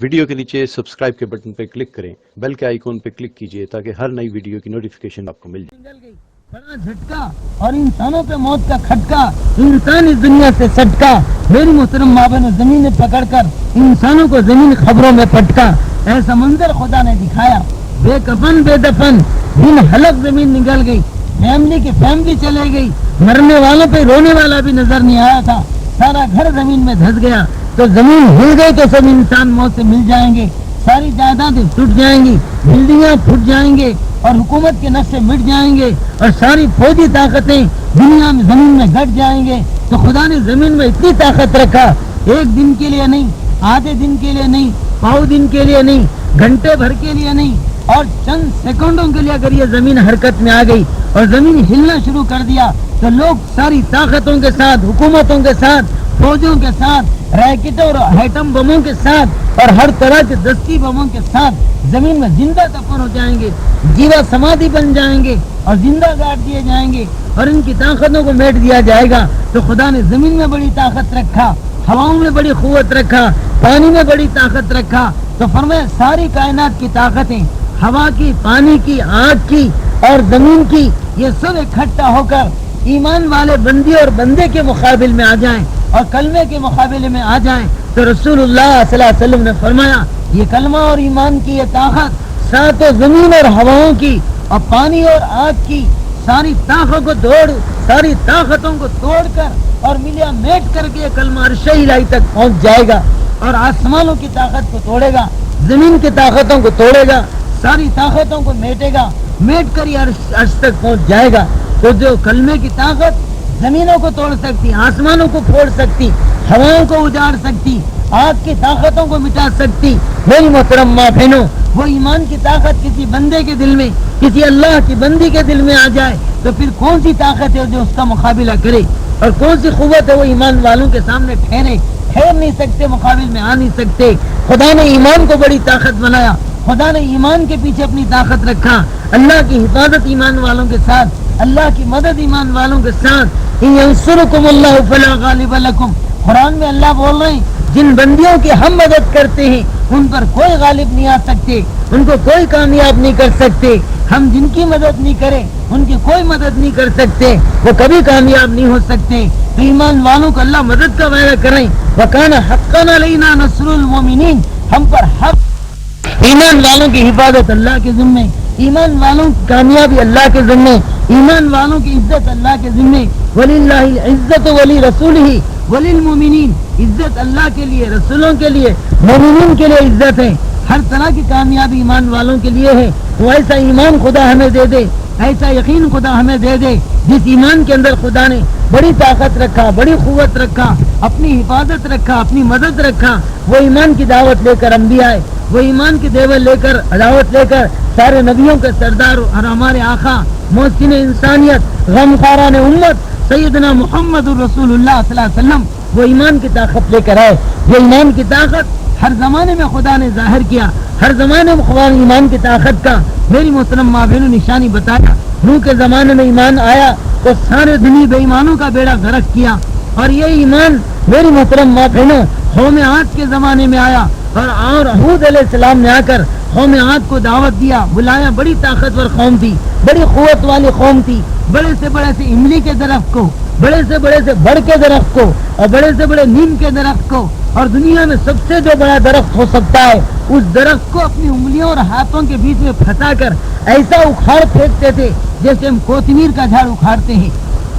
Video کے نیچے subscribe کے بٹن پہ کلک کریں، بیل کے آئیکن پہ کلک کیجئے تاکہ ہر نئی ویڈیو کی نوٹیفیکیشن آپ کو مل جائے۔ بڑا جھٹکا اور انسانوں پہ موت کا کھٹکا، انسان اس دنیا سے سٹکا، میری محترم ماں بہنوں زمین نے پکڑ کر انسانوں کو زمین خبروں میں پٹکا، ایسا منظر خدا نے دکھایا، بے کفن بے دفن دن حلق زمین نکل گئی، فیملی کی فیملی چلے گئی، مرنے والوں پہ رونے والا بھی نظر نہیں آیا تھا، سارا گھر زمین میں دھس گیا، تو زمین ہل گئی تو سب انسان موت سے مل جائیں گے، ساری جائیدادیں ٹوٹ جائیں گی، بلڈنگاں پھٹ جائیں گے اور حکومت کے نقشے مٹ جائیں گے اور ساری فوجی طاقتیں دنیا میں زمین میں گھٹ جائیں گے۔ تو خدا نے زمین میں اتنی طاقت رکھا، ایک دن کے لیے نہیں، آدھے دن کے لیے نہیں، پاؤ دن کے لیے نہیں، گھنٹے بھر کے لیے نہیں، اور چند سیکنڈوں کے لیے اگر یہ زمین حرکت میں آ گئی اور زمین ہلنا شروع کر دیا تو لوگ ساری طاقتوں کے ساتھ، حکومتوں کے ساتھ، فوجوں کے ساتھ، ریکٹوں اور ایٹم بموں کے ساتھ اور ہر طرح کے دستی بموں کے ساتھ زمین میں زندہ دفن ہو جائیں گے، جیوا سمادھی بن جائیں گے اور زندہ گاڑ دیے جائیں گے اور ان کی طاقتوں کو میٹ دیا جائے گا۔ تو خدا نے زمین میں بڑی طاقت رکھا، ہواؤں میں بڑی قوت رکھا، پانی میں بڑی طاقت رکھا، تو فرمایا ساری کائنات کی طاقتیں، ہوا کی، پانی کی، آگ کی اور زمین کی، یہ سب اکٹھا ہو کر ایمان والے بندی اور بندے کے مقابل میں آ جائیں اور کلمے کے مقابلے میں آ جائیں، تو رسول اللہ صلی اللہ علیہ وسلم نے فرمایا یہ کلمہ اور ایمان کی یہ طاقت ساتوں زمین اور ہواؤں کی اور پانی اور آگ کی ساری طاقتوں کو ساری طاقتوں کو توڑ کر اور ملیا میٹ کر کے یہ کلمہ عرش الہی تک پہنچ جائے گا اور آسمانوں کی طاقت کو توڑے گا، زمین کی طاقتوں کو توڑے گا، ساری طاقتوں کو میٹے گا، میٹ کر یہ عرش تک پہنچ جائے گا۔ تو جو کلمے کی طاقت زمینوں کو توڑ سکتی، آسمانوں کو پھوڑ سکتی، ہواؤں کو اجاڑ سکتی، آگ کی طاقتوں کو مٹا سکتی، میری محترم ماں بہنوں، وہ ایمان کی طاقت کسی بندے کے دل میں، کسی اللہ کی بندی کے دل میں آ جائے تو پھر کون سی طاقت ہے جو اس کا مقابلہ کرے اور کون سی قوت ہے وہ ایمان والوں کے سامنے ٹھہر نہیں سکتے، مقابل میں آ نہیں سکتے۔ خدا نے ایمان کو بڑی طاقت بنایا، خدا نے ایمان کے پیچھے اپنی طاقت رکھا، اللہ کی حفاظت ایمان والوں کے ساتھ، اللہ کی مدد ایمان والوں کے ساتھ۔ ان ینصرکم اللہ فلا غالب لکم، قرآن میں اللہ بول رہے ہیں جن بندیوں کی ہم مدد کرتے ہیں ان پر کوئی غالب نہیں آ سکتے، ان کو کوئی کامیاب نہیں کر سکتے، ہم جن کی مدد نہیں کریں ان کی کوئی مدد نہیں کر سکتے، وہ کبھی کامیاب نہیں ہو سکتے۔ تو ایمان والوں کو اللہ مدد کا وعدہ کریں، وَكَانَ حَقًّا عَلَيْنَا نَصْرُ الْمُؤْمِنِينَ، ہم پر حق، ایمان والوں کی حفاظت اللہ کے ذمے، ایمان والوں کی کامیابی اللہ کے ذمے، ایمان والوں کی عزت اللہ کے ذمے۔ وَلِلَّهِ الْعِزَّةُ وَلِرَسُولِهِ وَلِلْمُؤْمِنِينَ، عزت اللہ کے لیے، رسولوں کے لیے، مومنین کے لیے عزت ہے، ہر طرح کی کامیابی ایمان والوں کے لیے ہے۔ وہ ایسا ایمان خدا ہمیں دے دے، ایسا یقین خدا ہمیں دے دے جس ایمان کے اندر خدا نے بڑی طاقت رکھا، بڑی قوت رکھا، اپنی حفاظت رکھا، اپنی مدد رکھا۔ وہ ایمان کی دعوت لے کر انبیاء آئے، وہ ایمان کی دعوت لے کر سارے نبیوں کے سردار اور ہمارے آقا محسن انسانیت، غمخواران امت سیدنا محمد الرسول اللہ صلی اللہ علیہ وسلم، وہ ایمان کی طاقت لے کر آئے۔ یہ ایمان کی طاقت ہر زمانے میں خدا نے ظاہر کیا، ہر زمانے میں خدا نے ایمان کی طاقت کا میری محترم ماں بہنوں نشانی بتایا۔ نوح کے زمانے میں ایمان آیا تو سارے دنیا بے ایمانوں کا بیڑا غرق کیا، اور یہ ایمان میری محترم ماں بہنوں قوم عاد کے زمانے میں آیا، اور ہود علیہ السلام نے آ کر قوم عاد کو دعوت دیا، بلایا۔ بڑی طاقتور قوم تھی، بڑی قوت والی قوم تھی، بڑے سے املی کے درخت کو، بڑے سے بڑھ کے درخت کو اور بڑے سے بڑے نیم کے درخت کو، اور دنیا میں سب سے جو بڑا درخت ہو سکتا ہے اس درخت کو اپنی انگلیوں اور ہاتھوں کے بیچ میں پھنسا کر ایسا اکھاڑ پھینکتے تھے جیسے ہم کوتمیر کا جھاڑ اکھاڑتے ہیں،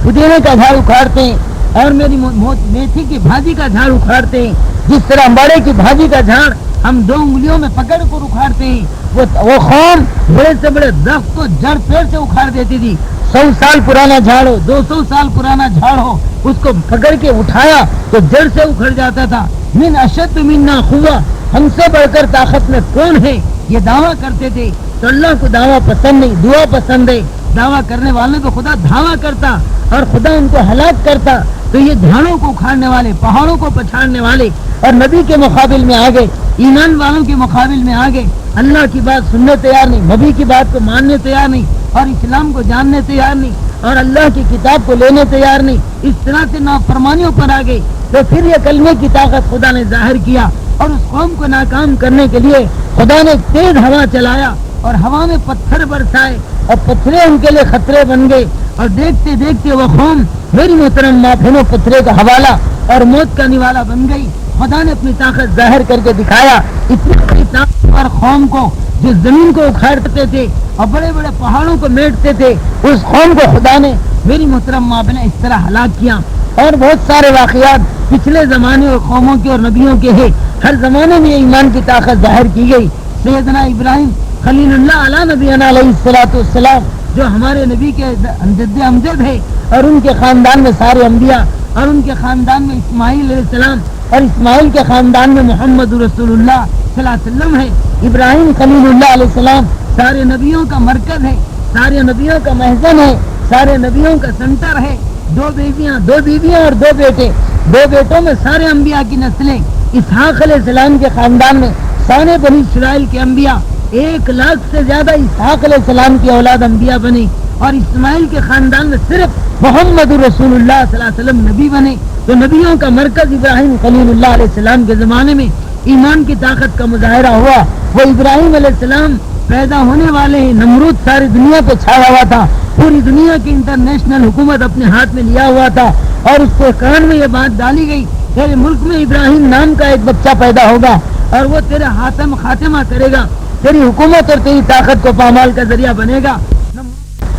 پودینے کا جھاڑ اکھاڑتے ہیں، اور میری میتھی کی بھاجی کا جھاڑ اکھاڑتے ہیں، جس طرح امباڑے کی بھاجی کا جھاڑ ہم دو انگلیوں میں پکڑ کر اکھاڑتے ہیں، وہ قوم بڑے سے بڑے درخت کو جڑ پیڑ سے اکھاڑ دیتی تھی۔ 100 سال پرانا جھاڑ ہو، 200 سال پرانا جھاڑ ہو، اس کو پکڑ کے اٹھایا تو جڑ سے اکھڑ جاتا تھا۔ من اشد منا قوہ، ہم سے بڑھ کر طاقت میں کون ہے، یہ دعویٰ کرتے تھے۔ تو اللہ کو دعویٰ پسند نہیں، دعا پسند ہے۔ دعویٰ کرنے والوں کو خدا دھاوا کرتا اور خدا ان کو ہلاک کرتا۔ تو یہ جھاڑوں کو اکھاڑنے والے، پہاڑوں کو پچھاڑنے والے اور نبی کے مقابل میں آ گئے، ایمان والوں کے مقابل میں آ گئے، اللہ کی بات سننے تیار نہیں، نبی کی بات کو ماننے تیار نہیں، اور اسلام کو جاننے تیار نہیں، اور اللہ کی کتاب کو لینے تیار نہیں، اس طرح سے نافرمانیوں پر آ گئے۔ تو پھر یہ کلمے کی طاقت خدا نے ظاہر کیا، اور اس قوم کو ناکام کرنے کے لیے خدا نے تیز ہوا چلایا اور ہوا میں پتھر برسائے اور پتھرے ان کے لیے خطرے بن گئے، اور دیکھتے دیکھتے وہ قوم میری محترم ماں بہنوں پتھرے کا حوالہ اور موت کا نوالا بن گئی۔ خدا نے اپنی طاقت ظاہر کر کے دکھایا، اتنی بڑی طاقتور قوم کو جو زمین کو اکھاڑتے تھے اور بڑے بڑے پہاڑوں کو میٹتے تھے، اس قوم کو خدا نے میری محترم ماں بہنیں اس طرح ہلاک کیا۔ اور بہت سارے واقعات پچھلے زمانے اور قوموں کے اور نبیوں کے ہیں، ہر زمانے میں ایمان کی طاقت ظاہر کی گئی۔ سیدنا ابراہیم خلیل اللہ علیہ نبینا علیہ الصلوۃ والسلام جو ہمارے نبی کے جد امجد ہے، اور ان کے خاندان میں سارے انبیاء، اور ان کے خاندان میں اسماعیل علیہ السلام، اور اسماعیل کے خاندان میں محمد رسول اللہ صلی اللہ علیہ وسلم ہے۔ ابراہیم خلیل اللہ علیہ السلام سارے نبیوں کا مرکز ہے، سارے نبیوں کا محزن ہے، سارے نبیوں کا سنٹر ہے۔ دو بیویاں اور دو بیٹے، دو بیٹوں میں سارے انبیاء کی نسلیں۔ اسحاق علیہ السلام کے خاندان میں سارے بنی اسرائیل کے انبیاء، 1,00,000 سے زیادہ اسحاق علیہ السلام کی اولاد انبیاء بنی، اور اسماعیل کے خاندان میں صرف محمد رسول اللہ صلی اللہ علیہ وسلم نبی بنے۔ تو نبیوں کا مرکز ابراہیم خلیل اللہ علیہ السلام کے زمانے میں ایمان کی طاقت کا مظاہرہ ہوا۔ وہ ابراہیم علیہ السلام پیدا ہونے والے ہیں، نمرود ساری دنیا پہ چھایا ہوا تھا، پوری دنیا کی انٹرنیشنل حکومت اپنے ہاتھ میں لیا ہوا تھا، اور اس کے کان میں یہ بات ڈالی گئی تیرے ملک میں ابراہیم نام کا ایک بچہ پیدا ہوگا، اور وہ تیرے خاتمہ کرے گا، تیری حکومت اور تیری طاقت کو پامال کا ذریعہ بنے گا،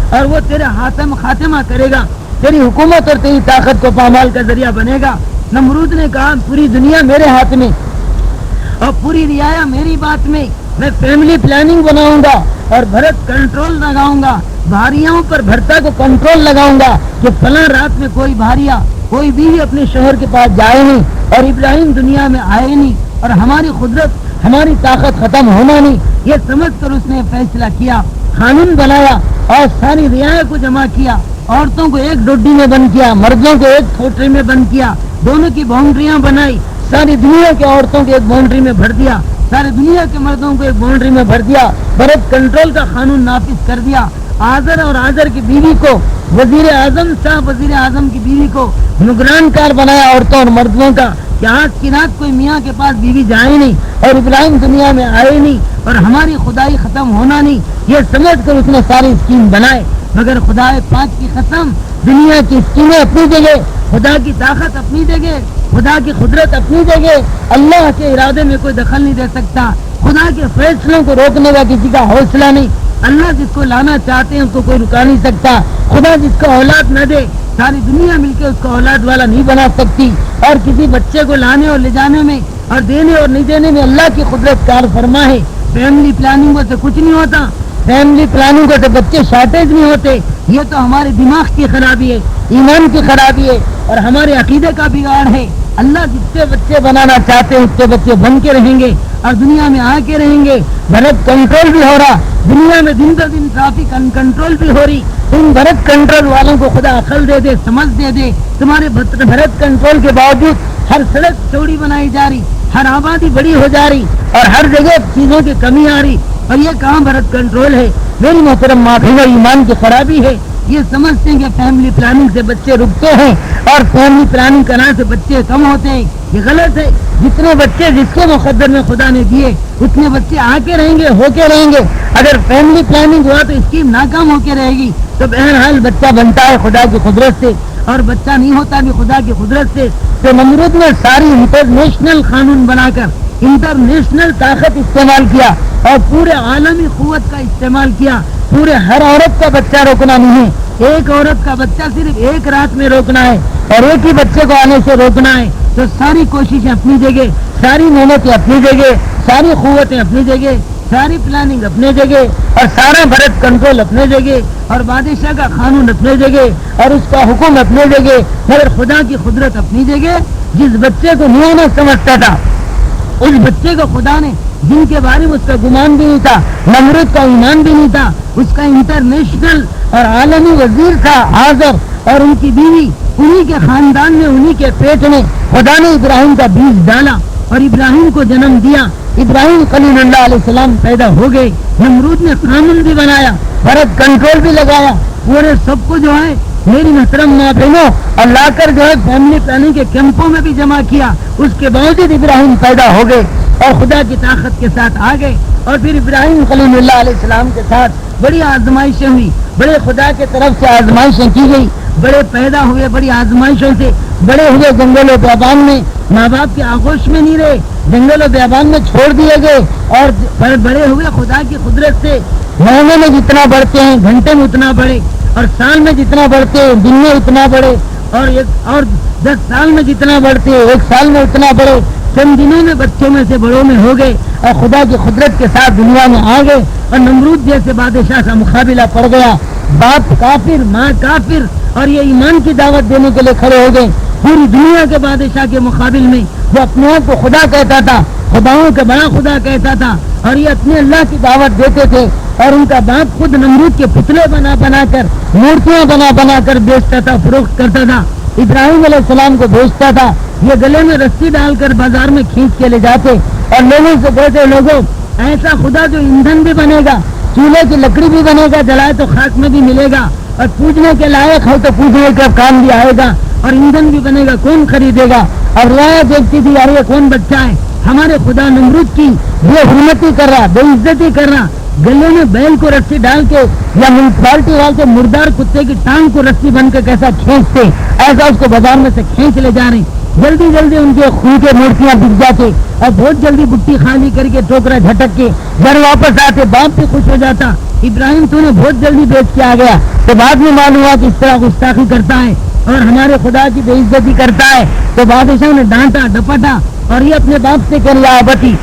اور وہ تیرے خاتمہ کرے گا، تیری حکومت اور تیری طاقت کو پامال کا ذریعہ بنے گا۔ نمرود نے کہا پوری دنیا میرے ہاتھ میں اور پوری رعایا میری بات میں، میں فیملی پلاننگ بناؤں گا اور بھرت کنٹرول لگاؤں گا، بھاریاؤں پر بھرتا کو کنٹرول لگاؤں گا کہ فلاں رات میں کوئی بھاریا کوئی بیوی اپنے شوہر کے پاس جائے نہیں، اور ابراہیم دنیا میں آئے نہیں، اور ہماری قدرت ہماری طاقت ختم ہونا نہیں، یہ سمجھ کر اس نے فیصلہ کیا، قانون بنایا اور ساری رعایا کو جمع کیا، عورتوں کو ایک ڈوڈی میں بند کیا، مردوں کو ایک کھوٹری میں بند کیا، دونوں کی باؤنڈریاں بنائی، ساری دنیا کے عورتوں کو ایک باؤنڈری میں بھر دیا، ساری دنیا کے مردوں کو ایک باؤنڈری میں بھر دیا، بھرت کنٹرول کا قانون نافذ کر دیا۔ آذر اور آذر کی بیوی کو وزیر اعظم کی بیوی کو نگران کار بنایا عورتوں اور مردوں کا، کہ آج کی رات کوئی میاں کے پاس بیوی جائے نہیں، اور ابراہیم دنیا میں آئے نہیں، اور ہماری خدائی ختم ہونا نہیں، یہ سمجھ کر اس نے ساری اسکیم بنائے۔ مگر خدا پاک کی قسم، دنیا کی اسکیمیں اپنی جگہ، خدا کی طاقت اپنی جگہ، خدا کی قدرت اپنی جگہ، اللہ کے ارادے میں کوئی دخل نہیں دے سکتا، خدا کے فیصلوں کو روکنے کا کسی کا حوصلہ نہیں، اللہ جس کو لانا چاہتے ہیں اس کو کوئی رکا نہیں سکتا، خدا جس کو اولاد نہ دے ساری دنیا مل کے اس کو اولاد والا نہیں بنا سکتی، اور کسی بچے کو لانے اور لے جانے میں اور دینے اور نہیں دینے میں اللہ کی قدرت کار فرما ہے۔ فیملی پلاننگوں سے کچھ نہیں ہوتا، فیملی پلاننگوں سے بچے شارٹیج نہیں ہوتے، یہ تو ہمارے دماغ کی خرابی ہے، ایمان کی خرابی ہے، اور ہمارے عقیدے کا بگاڑ ہے۔ اللہ جس سے بچے بنانا چاہتے ہیں اس سے بچے بن کے رہیں گے اور دنیا میں آ کے رہیں گے۔ بھرت کنٹرول بھی ہو رہا، دنیا میں دن بدن ٹرافک ان کنٹرول بھی ہو رہی، ان بھرت کنٹرول والوں کو خدا عقل دے دے، سمجھ دے دے۔ تمہارے بھرت کنٹرول کے باوجود ہر سڑک چوڑی بنائی جا رہی، ہر آبادی بڑی ہو جا رہی، اور ہر جگہ چیزوں کی کمی آ رہی، اور یہ کہاں بھرت کنٹرول ہے؟ میری محترم ماں بہنوں، ایمان کی خرابی ہے۔ یہ سمجھتے ہیں کہ فیملی پلاننگ سے بچے رکتے ہیں اور فیملی پلاننگ کرنے سے بچے کم ہوتے ہیں، یہ غلط ہے۔ جتنے بچے جس کے مقدر میں خدا نے دیے اتنے بچے آ کے رہیں گے، ہو کے رہیں گے۔ اگر فیملی پلاننگ ہوا تو اسکیم ناکام ہو کے رہے گی۔ تو بہرحال بچہ بنتا ہے خدا کی قدرت سے، اور بچہ نہیں ہوتا بھی خدا کی قدرت سے۔ تو نمرود نے ساری انٹرنیشنل قانون بنا کر انٹرنیشنل طاقت استعمال کیا اور پورے عالمی قوت کا استعمال کیا۔ پورے ہر عورت کا بچہ روکنا نہیں ہے، ایک عورت کا بچہ صرف ایک رات میں روکنا ہے، اور ایک ہی بچے کو آنے سے روکنا ہے۔ تو ساری کوششیں اپنی جگہ، ساری محنتیں اپنی جگہ، ساری قوتیں اپنی جگہ، ساری پلاننگ اپنے جگہ، اور سارا بھرت کنٹرول اپنے جگہ، اور بادشاہ کا قانون اپنے جگہ، اور اس کا حکم اپنے جگہ، مگر خدا کی قدرت اپنی جگہ۔ جس بچے کو نہیں سمجھتا تھا اس بچے کو خدا نے، جن کے بارے میں اس کا گمان بھی نہیں تھا، نمرود کا ایمان بھی نہیں تھا، اس کا انٹرنیشنل اور عالمی وزیر تھا آذر اور ان کی بیوی، انہی کے خاندان میں، انہی کے پیٹ میں خدا نے ابراہیم کا بیج ڈالا اور ابراہیم کو جنم دیا۔ ابراہیم خلیل اللہ علیہ السلام پیدا ہو گئے۔ نمرود نے قانون بھی بنایا، بھرت کنٹرول بھی لگایا، پورے سب کو جو ہے میری محترم ماں بہنوں، اور لا کر جو ہے فیملی پلاننگ کے کیمپوں میں بھی جمع کیا، اس کے باوجود ابراہیم پیدا ہو گئے اور خدا کی طاقت کے ساتھ آ گئے. اور پھر ابراہیم خلیل اللہ علیہ السلام کے ساتھ بڑی آزمائشیں ہوئی، بڑے خدا کے طرف سے آزمائشیں کی گئی، بڑے پیدا ہوئے بڑی آزمائشوں سے، بڑے ہوئے جنگل و بیابان میں، ماں باپ کے آغوش میں نہیں رہے، جنگل و بیابان میں چھوڑ دیے گئے، اور بڑے ہوئے خدا کی قدرت سے. مہینے میں جتنا بڑھتے ہیں گھنٹے میں اتنا بڑھے، اور سال میں جتنا بڑھتے ہیں دن میں اتنا بڑھے، اور 10 سال میں جتنا بڑھتے ہیں 1 سال میں اتنا بڑھے. چند دنوں میں بچوں میں سے بڑوں میں ہو گئے اور خدا کی قدرت کے ساتھ دنیا میں آ گئے. اور نمرود جیسے بادشاہ کا مقابلہ پڑ گیا، باپ کافر ماں کافر، اور یہ ایمان کی دعوت دینے کے لیے کھڑے ہو گئے. پوری دنیا کے بادشاہ کے مقابل میں وہ اپنے آپ کو خدا کہتا تھا، خداؤں کا بڑا خدا کہتا تھا، اور یہ اپنے اللہ کی دعوت دیتے تھے. اور ان کا باپ خود نمرود کے پتلے بنا بنا کر، مورتیاں بنا بنا کر بیچتا تھا، فروخت کرتا تھا. ابراہیم علیہ السلام کو بیچتا تھا. یہ گلے میں رسی ڈال کر بازار میں کھینچ کے لے جاتے اور لوگوں سے کہتے، لوگوں ایسا خدا جو ایندھن بھی بنے گا، چولہے کی لکڑی بھی بنے گا، جلائے تو خاک میں بھی ملے گا، اور پوجنے کے لائق ہو تو پوجنے کا کام بھی آئے گا، اور ایندھن بھی بنے گا، کون خریدے گا؟ اور رعایا دیکھتی تھی، یار یہ کون بچہ ہے، ہمارے خدا نمرود کی بے حرمتی کر رہا، بے عزتی کر رہا. گلے میں بیل کو رسی ڈال کے یا میونسپالٹی والے کے مردار کتے کی ٹانگ کو رسی بن کے کیسا کھینچتے، ایسا اس کو بازار میں سے کھینچ لے جا رہے. جلدی جلدی ان کے خون کے مورتیاں بک جاتے اور بہت جلدی بٹی خالی کر کے ٹوکرا جھٹک کے گھر واپس آتے. باپ بھی خوش ہو جاتا، ابراہیم تو نے بہت جلدی بیچ کے آ گیا. تو بعد میں معلوم ہوا کہ اس طرح گستاخی کرتا ہے اور ہمارے خدا کی بے عزتی کرتا ہے. تو بادشاہ نے ڈانٹا ڈپٹا اور یہ اپنے باپ سے کہہ رہا، بتی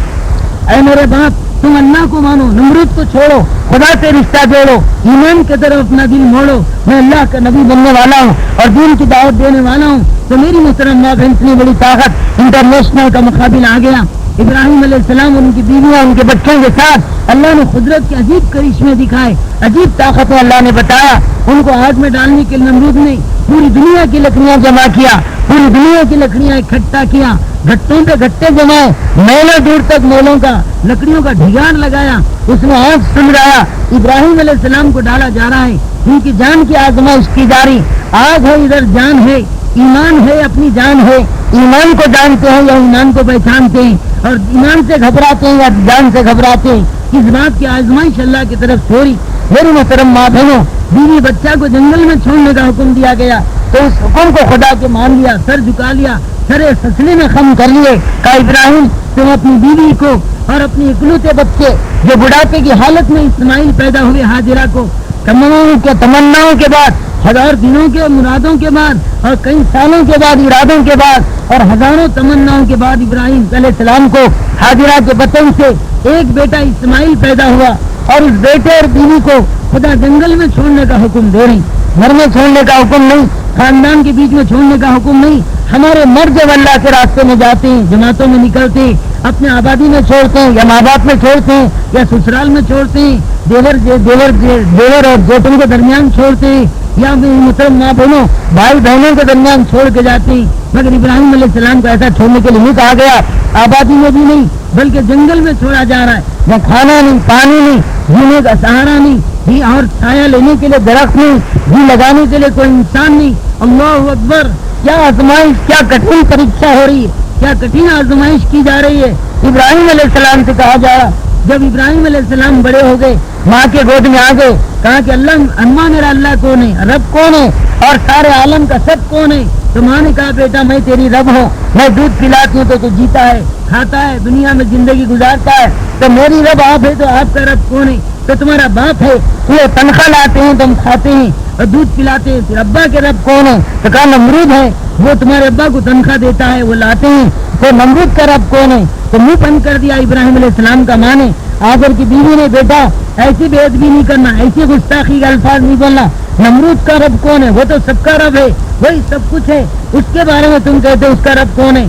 اے میرے باپ، تم اللہ کو مانو، نمرود کو چھوڑو، خدا سے رشتہ جوڑو، ایمان کی طرف اپنا دل موڑو. میں اللہ کا نبی بننے والا ہوں اور دین کی دعوت دینے والا ہوں. تو میری محترم ماں بہن، اتنی بڑی طاقت انٹرنیشنل کا مقابلہ آ گیا. ابراہیم علیہ السلام اور ان کی بیویاں ان کے بچوں کے ساتھ اللہ نے قدرت کے عجیب کرشمے دکھائے، عجیب طاقتیں اللہ نے بتایا. ان کو آگ میں ڈالنے کے نمرود نے پوری دنیا کی لکڑیاں جمع کیا، پوری دنیا کی لکڑیاں اکٹھا کیا، گھٹوں پہ گھٹے جمائے، میلوں دور تک میلوں کا لکڑیوں کا ڈھگان لگایا، اس میں آگ سلگایا. ابراہیم علیہ السلام کو ڈالا جا رہا ہے، ان کی جان کی آزمائش کی جا رہی. آگ ہے ادھر، جان ہے، ایمان ہے، اپنی جان ہے. ایمان کو جانتے ہیں یا ایمان کو پہچانتے ہیں، اور ایمان سے گھبراتے ہیں یا جان سے گھبراتے ہیں. اس بات کی آزمائش اللہ کی طرف سے ہو رہی. میری محترم ماں بہنوں، بیوی بچہ کو جنگل میں چھوڑنے کا حکم دیا گیا تو اس حکم کو خدا کے مان لیا، سر جھکا لیا، سرے سسلے میں خم کر لیے. کہا ابراہیم، تم اپنی بیوی کو اور اپنی اکلوتے بچے جو بڑھاپے کی حالت میں اسماعیل پیدا ہوئے حاجرہ کو تمناؤں کے بعد، 1000 دنوں کے مرادوں کے بعد، اور کئی سالوں کے بعد ارادوں کے بعد، اور ہزاروں تمناؤں کے بعد ابراہیم علیہ السلام کو حاجرہ کے بطن سے ایک بیٹا اسماعیل پیدا ہوا. اور اس بیٹے اور بیوی کو خدا جنگل میں چھوڑنے کا حکم دے رہی، گھر میں چھوڑنے کا حکم نہیں، خاندان کے بیچ میں چھوڑنے کا حکم نہیں. ہمارے مرد جب اللہ کے راستے میں جاتے ہیں، جماعتوں میں نکلتے ہیں، اپنے آبادی میں چھوڑتے ہیں یا ماں باپ میں چھوڑتے ہیں یا سسرال میں چھوڑتے ہیں، دیور اور جیٹوں کے درمیان چھوڑتے ہیں، یا محترم ماں بہنوں بھائی بہنوں کے درمیان چھوڑ کے جاتے ہیں. مگر ابراہیم علیہ السلام کو ایسا چھوڑنے کے لیے نہیں کہا گیا. آبادی میں بھی نہیں بلکہ جنگل میں چھوڑا جا رہا ہے. نہ کھانا نہیں، پانی نہیں، جینے کا سہارا نہیں، اور چھایا لینے کے لیے درخت نہیں، جی لگانے کے لیے کوئی انسان نہیں. اللہ اکبر! کیا آزمائش، کیا کٹھن پریکشا ہو رہی ہے، کیا کٹھن آزمائش کی جا رہی ہے. ابراہیم علیہ السلام سے کہا جا رہا، جب ابراہیم علیہ السلام بڑے ہو گئے، ماں کے گود میں آ گئے، کہا کہ اللہ، اماں میرا اللہ کون ہے، رب کون ہے، اور سارے عالم کا سب کون ہے. تو ماں نے کہا، بیٹا میں تیری رب ہوں، میں دودھ پلاتی ہوں تو تو جیتا ہے، کھاتا ہے، دنیا میں زندگی گزارتا ہے. تو میری رب آپ ہے، تو آپ کا رب کون ہے؟ تو تمہارا باپ ہے، یہ تنخواہ لاتے ہیں، تم کھاتے ہیں اور دودھ پلاتے ہیں. پھر ابا کے رب کون ہے؟ تو کہا نمرود ہے، وہ تمہارے ابا کو تنخواہ دیتا ہے، وہ لاتے ہیں. تو نمرود کا رب کون ہے؟ تو منہ بند کر دیا ابراہیم علیہ السلام کا ماں نے. آخر کی بیوی نے، بیٹا ایسی بے ادبی نہیں کرنا، ایسی گستاخی کا الفاظ نہیں بولنا. نمرود کا رب کون ہے؟ وہ تو سب کا رب ہے، وہی سب کچھ ہے، اس کے بارے میں تم کہتے اس کا رب کون ہے؟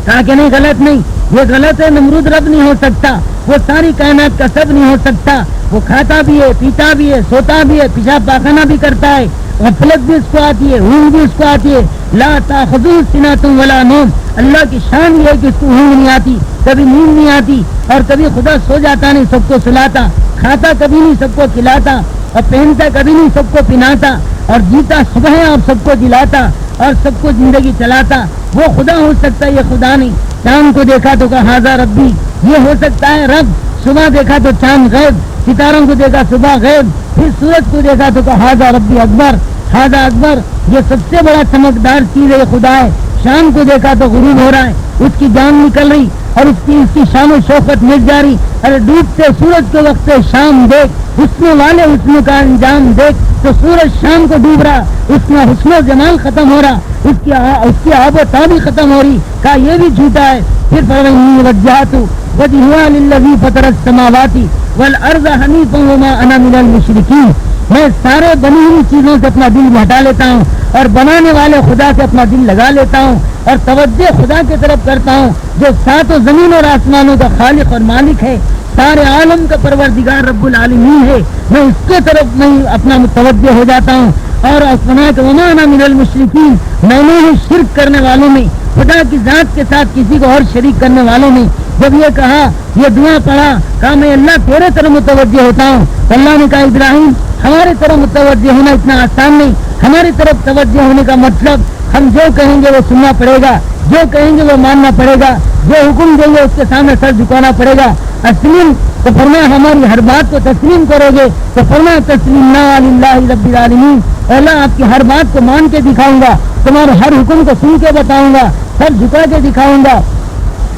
کہا کہ نہیں، غلط نہیں، یہ غلط ہے. نمرود رب نہیں ہو سکتا، وہ ساری کائنات کا سب نہیں ہو سکتا. وہ کھاتا بھی ہے، پیتا بھی ہے، سوتا بھی ہے، پیشاب پاخانہ بھی کرتا ہے، غفلت بھی اس کو آتی ہے، اونگ بھی اس کو آتی ہے. لا تاخذوہ سنۃ ولا نوم. اللہ کی شان یہ ہے کہ اس کو اونگ نہیں آتی، کبھی نیند نہیں آتی، اور کبھی خدا سو جاتا نہیں، سب کو سلاتا، کھاتا کبھی نہیں، سب کو کھلاتا. اور پہنتا کبھی نہیں سب کو پہناتا اور جیتا صبح اور سب کو جلاتا اور سب کو زندگی چلاتا، وہ خدا ہو سکتا ہے، یہ خدا نہیں۔ چاند کو دیکھا تو کہا ہاذا ربی، یہ ہو سکتا ہے رب۔ صبح دیکھا تو چاند غیب، ستاروں کو دیکھا صبح غیب، پھر سورج کو دیکھا تو کہا ہاذا ربی اکبر، ہاذا اکبر، یہ سب سے بڑا چمکدار چیز ہے، یہ خدا ہے۔ شام کو دیکھا تو غروب ہو رہا ہے، اس کی جان نکل رہی اور اس کی شان و شوکت مٹ جا رہی۔ ارے ڈوبتے سورج کے وقت شام دیکھ، حسن والے حسن کا انجام دیکھ، تو سورج شام کو ڈوب رہا، اس میں حسن و جمال ختم ہو رہا، اس کی آب و تابی ختم ہو رہی، کہا یہ بھی جھوٹا ہے۔ پھر فرمایا وجہت وجہا للذی فطر السماوات والارض حنیفا وما انا من المشرکین، میں سارے بنی ہوئی چیزوں سے اپنا دل ہٹا لیتا ہوں اور بنانے والے خدا سے اپنا دل لگا لیتا ہوں اور توجہ خدا کی طرف کرتا ہوں جو ساتوں زمین اور آسمانوں کا خالق اور مالک ہے، سارے عالم کا پروردگار رب العالمین ہے، میں اس کے طرف میں اپنا متوجہ ہو جاتا ہوں۔ اور اپنا کہ وما انا من المشرکین، میں نے ہی شرک کرنے والوں میں، خدا کی ذات کے ساتھ کسی کو اور شریک کرنے والوں میں۔ جب یہ کہا، یہ دعا پڑھا، کہا میں اللہ تیرے طرف متوجہ ہوتا ہوں۔ اللہ نے کہا ابراہیم ہمارے طرف متوجہ ہونا اتنا آسان نہیں، ہماری طرف توجہ ہونے کا مطلب ہم جو کہیں گے وہ سننا پڑے گا، جو کہیں گے وہ ماننا پڑے گا، جو حکم دیں گے اس کے سامنے سر جھکانا پڑے گا۔ اسلم تو فرمایا ہماری ہر بات کو تسلیم کرو گے، تو فرمایا تسلیم للہ رب العالمین، اللہ آپ کی ہر بات کو مان کے دکھاؤں گا، تمہارے ہر حکم کو سن کے بتاؤں گا، سر جھکا کے دکھاؤں گا۔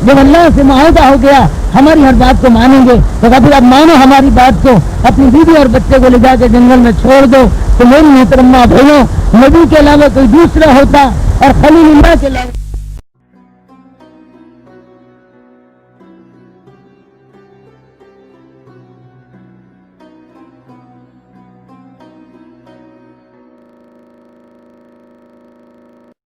جب اللہ سے معاہدہ ہو گیا ہماری ہر بات کو مانیں گے، تو کبھی اب مانو ہماری بات کو، اپنی بیوی اور بچے کو لے جا کے جنگل میں چھوڑ دو۔ تو میری محترمہ بھائیوں، نبی کے علاوہ کوئی دوسرا ہوتا اور خلیل اللہ کے علاوہ